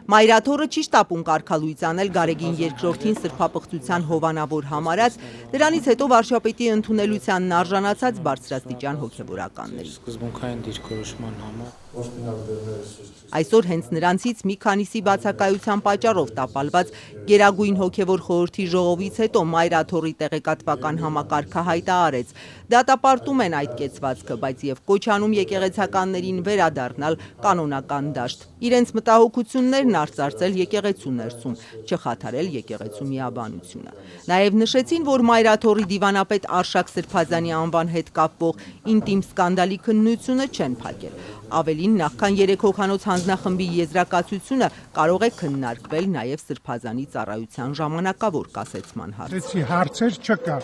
Մայրաթորը չի շտապում կարգալույծ անել Գարեգին II-ին սրբապղծության հովանավոր համարած, դրանից հետո վարչապետի ընդունելությանն արժանացած բարձրաստիճան հոգևորականների։ Սկզբունքային դիրքորոշման համար Այսօր հենց նրանցից մի քանիսի բացակայության պատճառով տապալված Գերագույն հոգևոր խորհրդի ժողովից հետո Մայրաթորի տեղեկատվական համակարգը հայտարարեց. դատապարտում են այդ կեցվածքը, բայց եւ կոչանում եկեղեցականներին վերադառնալ կանոնական դաշտ, իրենց մտահոգություններն արծարծել եկեղեցու ներսում, չխաթարել եկեղեցու միաբանությունը։ Նաեւ նշեցին, որ Մայրաթորի դիվանապետ Արշակ Սրբազանի անվան հետ կապվող ինտիմ սկանդալի քննությունը չեն փակել։ Ավելին, նախքան 3 հոգանոց հանձնախմբի եզրակացությունը կարող է քննարկվել նաև Սրբազանի ծառայության ժամանակավոր կասեցման հարցը։ Հարցեր չկա,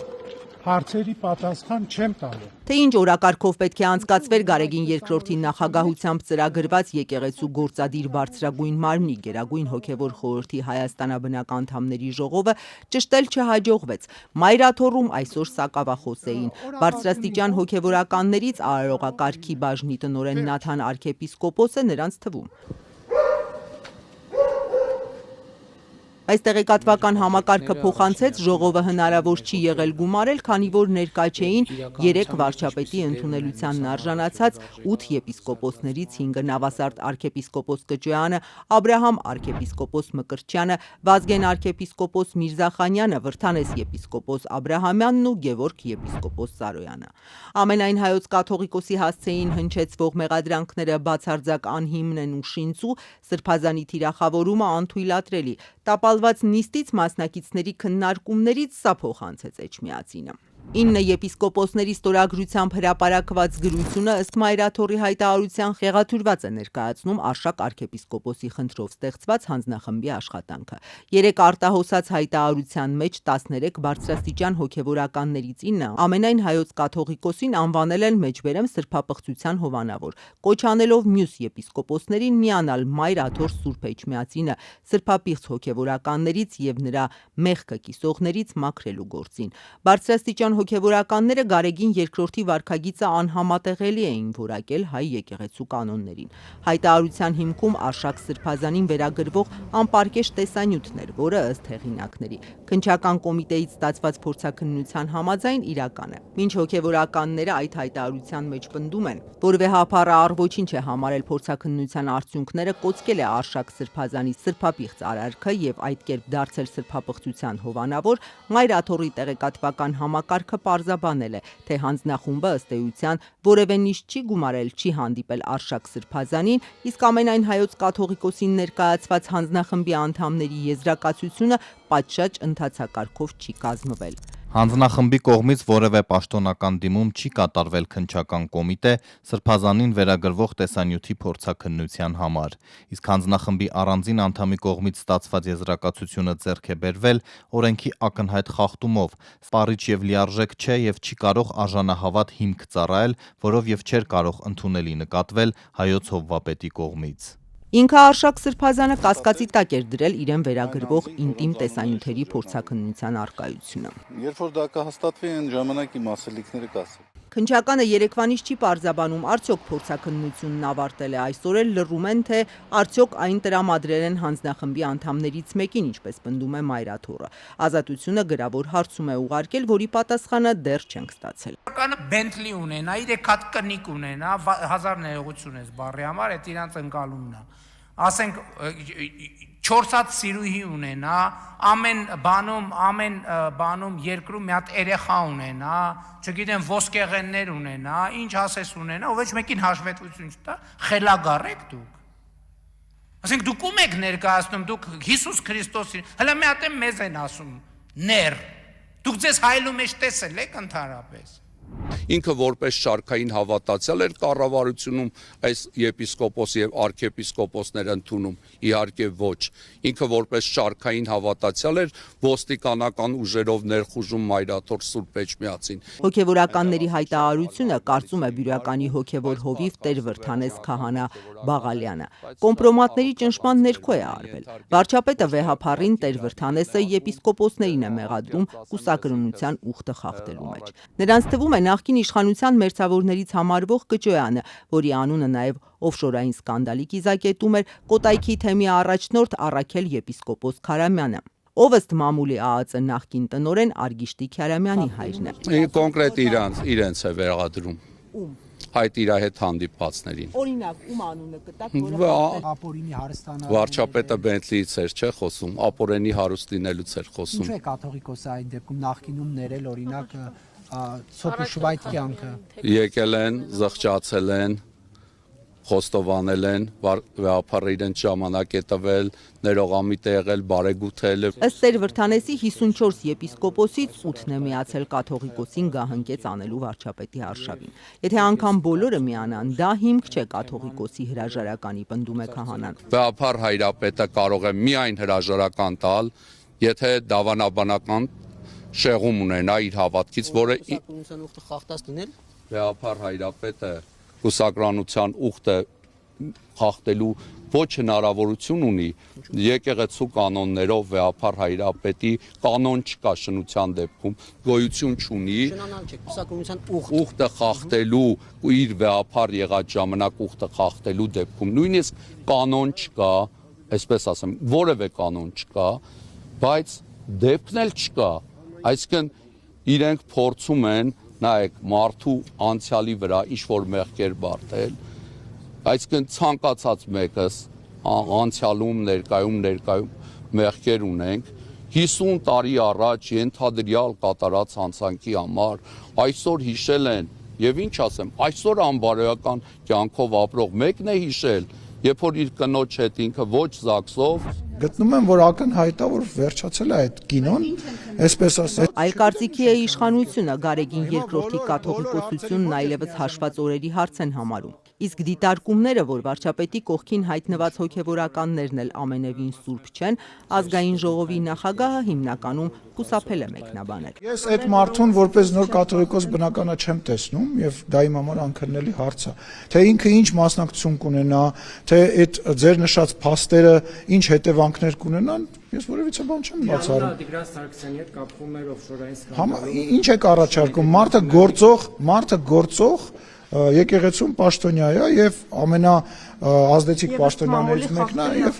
հարցերի պատասխան չեմ տալու։ Թե ինչ օրակարգով պետք է անցկացվեր Գարեգին II-ի նախագահությամբ ծրագրված եկեղեցու գործադիր բարձրագույն մարմնի Գերագույն հոգևոր խորհրդի հայաստանաբնակ անդամների ժողովը ճշտել չհաջողվեց։ Մայրաթորում այսօր սակավախոս էին։ Բարձրաստիճան հոգևորականներից արարողակարգի բաժնի տնօրեն Նաթան արքեպիսկոպոսը նրանց թվում։ Այս տեղեկատվական համակարգը փոխանցեց, ժողովը հնարավոր չի եղել գումարել, քանի որ ներկա չէին 3 վարչապետի ընդունելությանն արժանացած 8 եպիսկոպոսներից 5-ը Նավասարդ արքեպիսկոպոս Կճոյանը, Աբրահամ արքեպիսկոպոս Մկրտչյանը, Վազգեն արքեպիսկոպոս Միրզախանյանը, Վրթանես եպիսկոպոս Աբրահամյանն ու Գևորգ եպիսկոպոս Սարոյանը։ Ամենայն հայոց կաթողիկոսի հասցեին հնչեցվող մեղադրանքները բացարձակ անհիմն են ու շինծու, Սրբազանի թիրախավորումը անթույլատրելի։ Տապալված նիստից մասնակիցների քննարկումներից սա փոխանցեց Էջմիածինը։ 9 եպիսկոպոսների ստորագրությամբ հրապարակված գրությունը ըստ Մայրաթորի հայտարարության խեղաթյուրված է ներկայացնում Արշակ արքեպիսկոպոսի խնդրով ստեղծված հանձնախմբի աշխատանքը։ 3 արտահոսած հայտարարության մեջ 13 բարձրաստիճան հոգևորականներից 9 ամենայն հայոց կաթողիկոսին անվանել են մեջբերեմ սրբապղծության հովանավոր, կոչ անելով մյուս եպիսկոպոսներին միանալ Մայրաթոր Սուրբ Էջմիածինը սրբապիղծ հոգևորականներից եւ նրա մեղքը կիսողներից մաքրելու գործին։ Բարձրաստիճան հոգևորականները Գարեգին II-ի վարքագիծը անհամատեղելի էին որակել հայ եկեղեցու կանոններին։ Հայտարարության հիմքում Արշակ Սրբազանին վերագրվող անպարկեշտ տեսանյութն էր, որը ըստ հեղինակների քննչական կոմիտեից ստացված փորձաքննության համաձայն իրական է։ Մինչ հոգևորականները այդ հայտարարության մեջ պնդում են, որ վեհափառը առ ոչինչ է համարել փորձաքննության արդյունքները, կոծկել է Արշակ Սրբազանի սրբապիղծ արարքը եւ այդ կերպ դարձել սրբապղծության հովանավոր, Մայրաթորի տեղեկատվական համակարգը պարզաբանել է, թե հանձնախումբը ըստ էության որևէ նիստ չի գումարել, չի հանդիպել Արշակ Սրբազանին, իսկ ամենայն հայոց կաթողիկոսին ներկայացված հանձնախմբի անդամների եզրակացությունը պատշաճ ընթացակարգով չի կազմվել։ Հանձնախմբի կողմից որևէ պաշտոնական դիմում չի կատարվել քննչական կոմիտե Սրբազանին վերագրվող տեսանյութի փորձաքննության համար, իսկ հանձնախմբի առանձին անդամի կողմից ստացված եզրակացությունը ձեռք է բերվել օրենքի ակնհայտ խախտումով, սպառիչ եւ լիարժեք չէ եւ չի կարող արժանահավատ հիմք ծառայել, որով եւ չէր կարող ընդունելի նկատվել հայոց հովվապետի կողմից։ Ինքը Արշակ Սրբազանը կասկածի տակ էր դրել իրեն վերագրվող ինտիմ տեսանյութերի փորձաքննության առկայությունը։ Երբ որ դա կհաստատվի, այն ժամանակի մասելիքները կասեն։ Քննչականը երեկվանից չի պարզաբանում, արդյոք փորձաքննությունն ավարտել է, այսօր էլ լռում են, թե արդյոք այն տրամադրել են հանձնախմբի անդամներից մեկին, ինչպես պնդում է Մայրաթորը։ Ազատությունը գրավոր հարցում է ուղարկել, որի պատասխանը դեռ չենք ստացել։ Բենթլի ունենա, 3 հատ կնիկ ունենա, 1000 ներողություն ես բառի համար, այդ իրանց ընկալումն է։ Ասենք 4 հատ սիրուհի ունենա, ամեն բանում երկրում մի հատ երեխա ունենա, չգիտեմ ոսկեղեններ ունենա, ինչ ասես ունենա, ով ոչ մեկին հաշվետվություն չտա, խելագար եք դուք։ Ասենք դուք ում եք ներկայացնում, դուք Հիսուս Քրիստոսին, հələ մի հատ մեզ են ասում, ներ։ Դուք ձեզ հայելու մեջ տեսել եք ընդհանրապես։ Ինքը որպես շարքային հավատացյալ էր կառավարությունում այս եպիսկոպոսի եւ արքեպիսկոպոսներ ընդունում, իհարկե ոչ։ Ինքը որպես շարքային հավատացյալ էր ոստիկանական ուժերով ներխուժում Մայրաթոր Սուրբ Էջմիածին։ Հոգևորականների հայտարարությունը կարծում է բյուրականի հոգևոր հովիվ Տեր Վրթանես քահանա Բաղալյանը։ Կոմպրոմատների ճնշման ներքո է արվել։ Վարչապետը վեհափառին Տեր Վրթանեսը եպիսկոպոսներին է մեղադրում կուսակրոնության ուխտը խախտելու մեջ։ Նրանց թվում է նախկին կողմին իշխանության մերձավորներից համարվող Կճոյանը, որի անունը նաև օֆշորային սկանդալի կիզակետում էր, Կոտայքի թեմի առաջնորդ Առաքել եպիսկոպոս Քարամյանը, ով ըստ մամուլի ԱԱԾ նախկին տնօրեն Արգիշտի Քարամյանի հայրն է։ Կոնկրետ իրենց է վերադրում։ Այդ իր հետ հանդիպվածներին։ Օրինակ, ում անունը կտակ, Ապորինի հարստանալը։ Վարչապետը Բենտլիից էր, չէ՞ խոսում, Ապորենի հարուստ լինելուց էր խոսում։ Ինչու է կաթողիկոսը այն դեպքում նախկինում ներել օրինակ Սոփուշվայտ կյանքը։ Եկել են, զղջացել են, խոստովանել են, վեհապարը իրենց ժամանակ է տվել, ներողամիտ է եղել, բարեգութել։ Ըստ Տեր Վրդանեսի 54 եպիսկոպոսից 8-ն է միացել կաթողիկոսին գահընկեց անելու վարչապետի արշավին։ Եթե անգամ բոլորը միանան, դա հիմք չէ կաթողիկոսի հրաժարականի, պնդում է քահանան։ Վեհապար հայրապետը կարող է միայն հրաժարական տալ, եթե դավանաբանական շեղում ունենա իր հավատքից, որը վեհապար հայրապետը կուսակրանության ուխտը խախտելու ոչ հնարավորություն ունի, եկեղեցու կանոններով վեհապար հայրապետի կանոն չկա շնության դեպքում, գոյություն չունի, ուխտը խախտելու ու իր վեհապար եղած ժամանակ ուխտը խախտելու դեպքում, նույնիսկ կանոն չկա, այսպես ասեմ, որևէ կանոն չկա, բայց դեպքն էլ չկա, այսինքն իրենք փորձում են նայեք մարդու անցյալի վրա ինչ-որ մեղքեր բարդել, այսինքն ցանկացած մեկս անցյալում ներկայում մեղքեր ունենք, 50 տարի առաջ ենթադրյալ կատարած հանցանքի համար, այսօր հիշել են, եւ ինչ ասեմ, այսօր անբարոյական կյանքով ապրող մեկն է հիշել, երբ որ իր կնոջ հետ ինքը ոչ զաքսով գտնում եմ, որ ակնհայտ է, որ վերջացել է այդ կինոն, այսպես ասած։ Այլ կարծիքի է իշխանությունը, Գարեգին II կաթողիկոսությունն այլևս հաշված օրերի հարց են համարում։ Իսկ դիտարկումները, որ վարչապետի կողքին հայտնված հոգևորականներն էլ ամենևին սուրբ չեն, ազգային ժողովի նախագահը հիմնականում խուսափել է մեկնաբանել։ Ես այդ մարդուն որպես նոր կաթողիկոս բնականա չեմ տեսնում եւ դա իմ համար անքննելի հարց է։ Թե ինքը ինչ մասնակցություն կունենա, թե այդ ձեր նշած փաստերը ինչ հետևանքներ կունենան, ես որևիցե բան չեմ բացառում։ Տիգրան Սարգսյանի հետ կապվում էր օֆշորային սկանդալով։ Ինչ եք առաջարկում, մարդը գործող եկեղեցում պաշտոնյա է եւ ամենաազդեցիկ պաշտոնյաներից մեկն է եւ